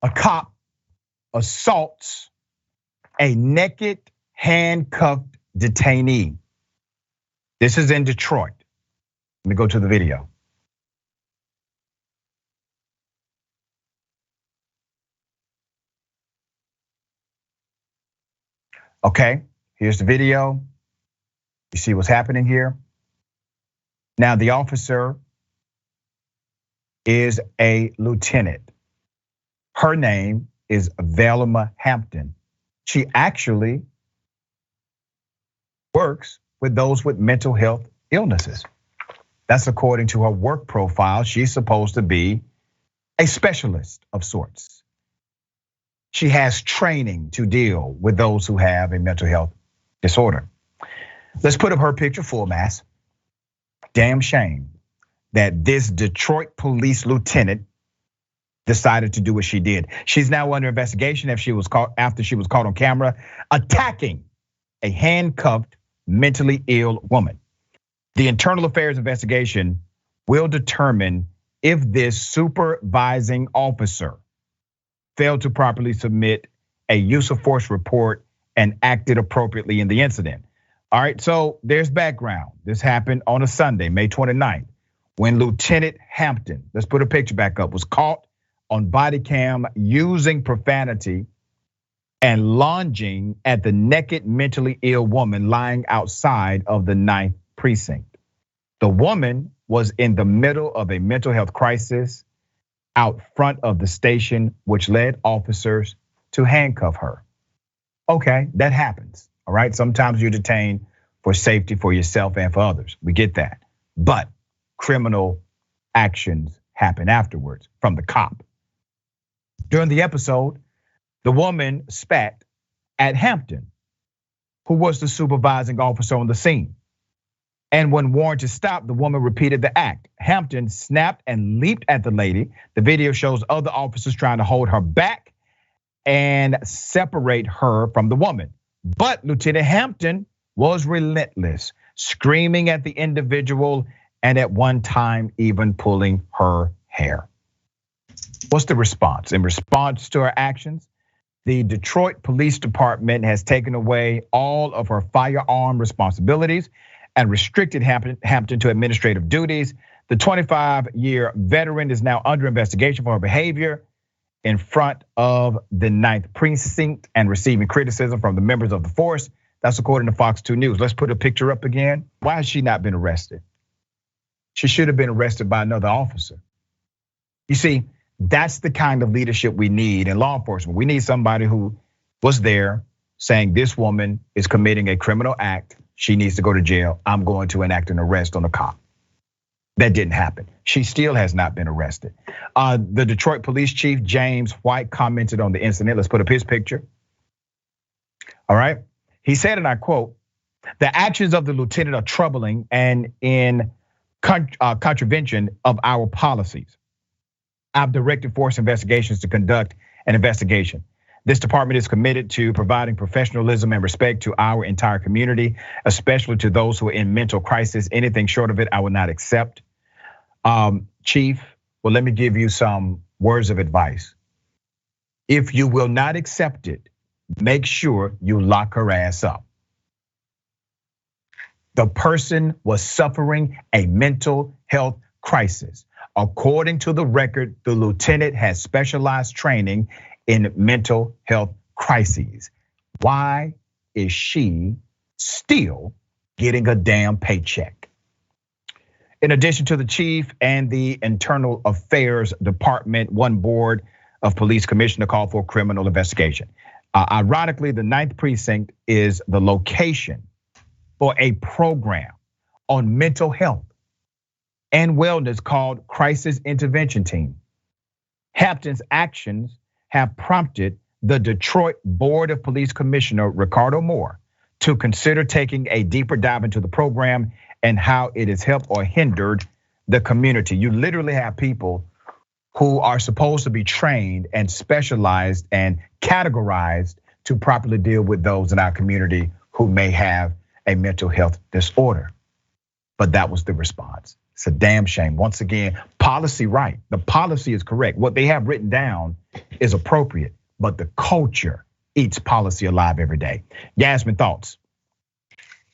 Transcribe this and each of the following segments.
A cop assaults a naked, handcuffed detainee. This is in Detroit. Let me go to the video. Okay, here's the video. You see what's happening here? Now, the officer is a lieutenant. Her name is Velma Hampton. She actually works with those with mental health illnesses. That's according to her work profile. She's supposed to be a specialist of sorts. She has training to deal with those who have a mental health disorder. Let's put up her picture full mass. Damn shame that this Detroit police lieutenant decided to do what she did. She's now under investigation after she was caught on camera attacking a handcuffed, mentally ill woman. The Internal Affairs investigation will determine if this supervising officer failed to properly submit a use of force report and acted appropriately in the incident. All right, so there's background. This happened on a Sunday, May 29th, when Lieutenant Hampton, let's put a picture back up, was caught on body cam using profanity and lunging at the naked, mentally ill woman lying outside of the 9th precinct. The woman was in the middle of a mental health crisis out front of the station, which led officers to handcuff her. Okay, that happens, all right? Sometimes you're detained for safety for yourself and for others. We get that. But criminal actions happen afterwards from the cop. During the episode, the woman spat at Hampton, who was the supervising officer on the scene. And when warned to stop, the woman repeated the act. Hampton snapped and leaped at the lady. The video shows other officers trying to hold her back and separate her from the woman. But Lieutenant Hampton was relentless, screaming at the individual and at one time even pulling her hair. What's the response? In response to her actions, the Detroit Police Department has taken away all of her firearm responsibilities and restricted Hampton to administrative duties. The 25-year veteran is now under investigation for her behavior in front of the 9th precinct and receiving criticism from the members of the force. That's according to Fox 2 News. Let's put a picture up again. Why has she not been arrested? She should have been arrested by another officer. You see, that's the kind of leadership we need in law enforcement. We need somebody who was there saying this woman is committing a criminal act. She needs to go to jail. I'm going to enact an arrest on the cop. That didn't happen. She still has not been arrested. The Detroit Police Chief, James White, commented on the incident. Let's put up his picture. All right. He said, and I quote, "The actions of the lieutenant are troubling and in contravention of our policies. I've directed force investigations to conduct an investigation. This department is committed to providing professionalism and respect to our entire community, especially to those who are in mental crisis. Anything short of it, I will not accept." Chief, well, let me give you some words of advice. If you will not accept it, make sure you lock her ass up. The person was suffering a mental health crisis. According to the record, the lieutenant has specialized training in mental health crises. Why is she still getting a damn paycheck? In addition to the chief and the Internal Affairs Department, one board of police commissioner called for criminal investigation. Ironically, the 9th precinct is the location for a program on mental health and wellness called Crisis Intervention Team. Hampton's actions have prompted the Detroit Board of Police Commissioner Ricardo Moore to consider taking a deeper dive into the program and how it has helped or hindered the community. You literally have people who are supposed to be trained and specialized and categorized to properly deal with those in our community who may have a mental health disorder. But that was the response. It's a damn shame. Once again, policy right. The policy is correct. What they have written down is appropriate, but the culture eats policy alive every day. Yasmin, thoughts?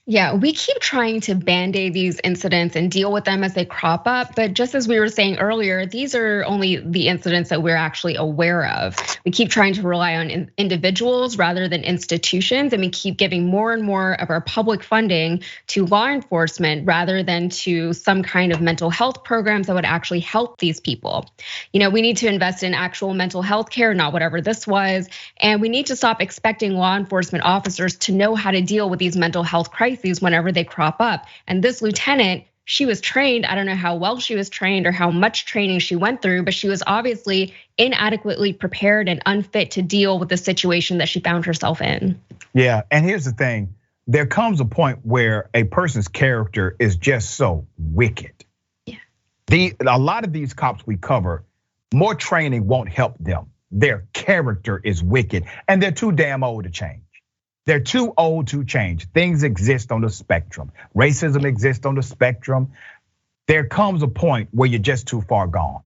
Yeah, we keep trying to band-aid these incidents and deal with them as they crop up. But just as we were saying earlier, these are only the incidents that we're actually aware of. We keep trying to rely on individuals rather than institutions, and we keep giving more and more of our public funding to law enforcement rather than to some kind of mental health programs that would actually help these people. We need to invest in actual mental health care, not whatever this was. And we need to stop expecting law enforcement officers to know how to deal with these mental health crises whenever they crop up. And this lieutenant, she was trained. I don't know how well she was trained or how much training she went through, but she was obviously inadequately prepared and unfit to deal with the situation that she found herself in. Yeah, and here's the thing. There comes a point where a person's character is just so wicked. Yeah. A lot of these cops we cover, more training won't help them. Their character is wicked, and they're too damn old to change. They're too old to change. Things exist on the spectrum. Racism exists on the spectrum. There comes a point where you're just too far gone.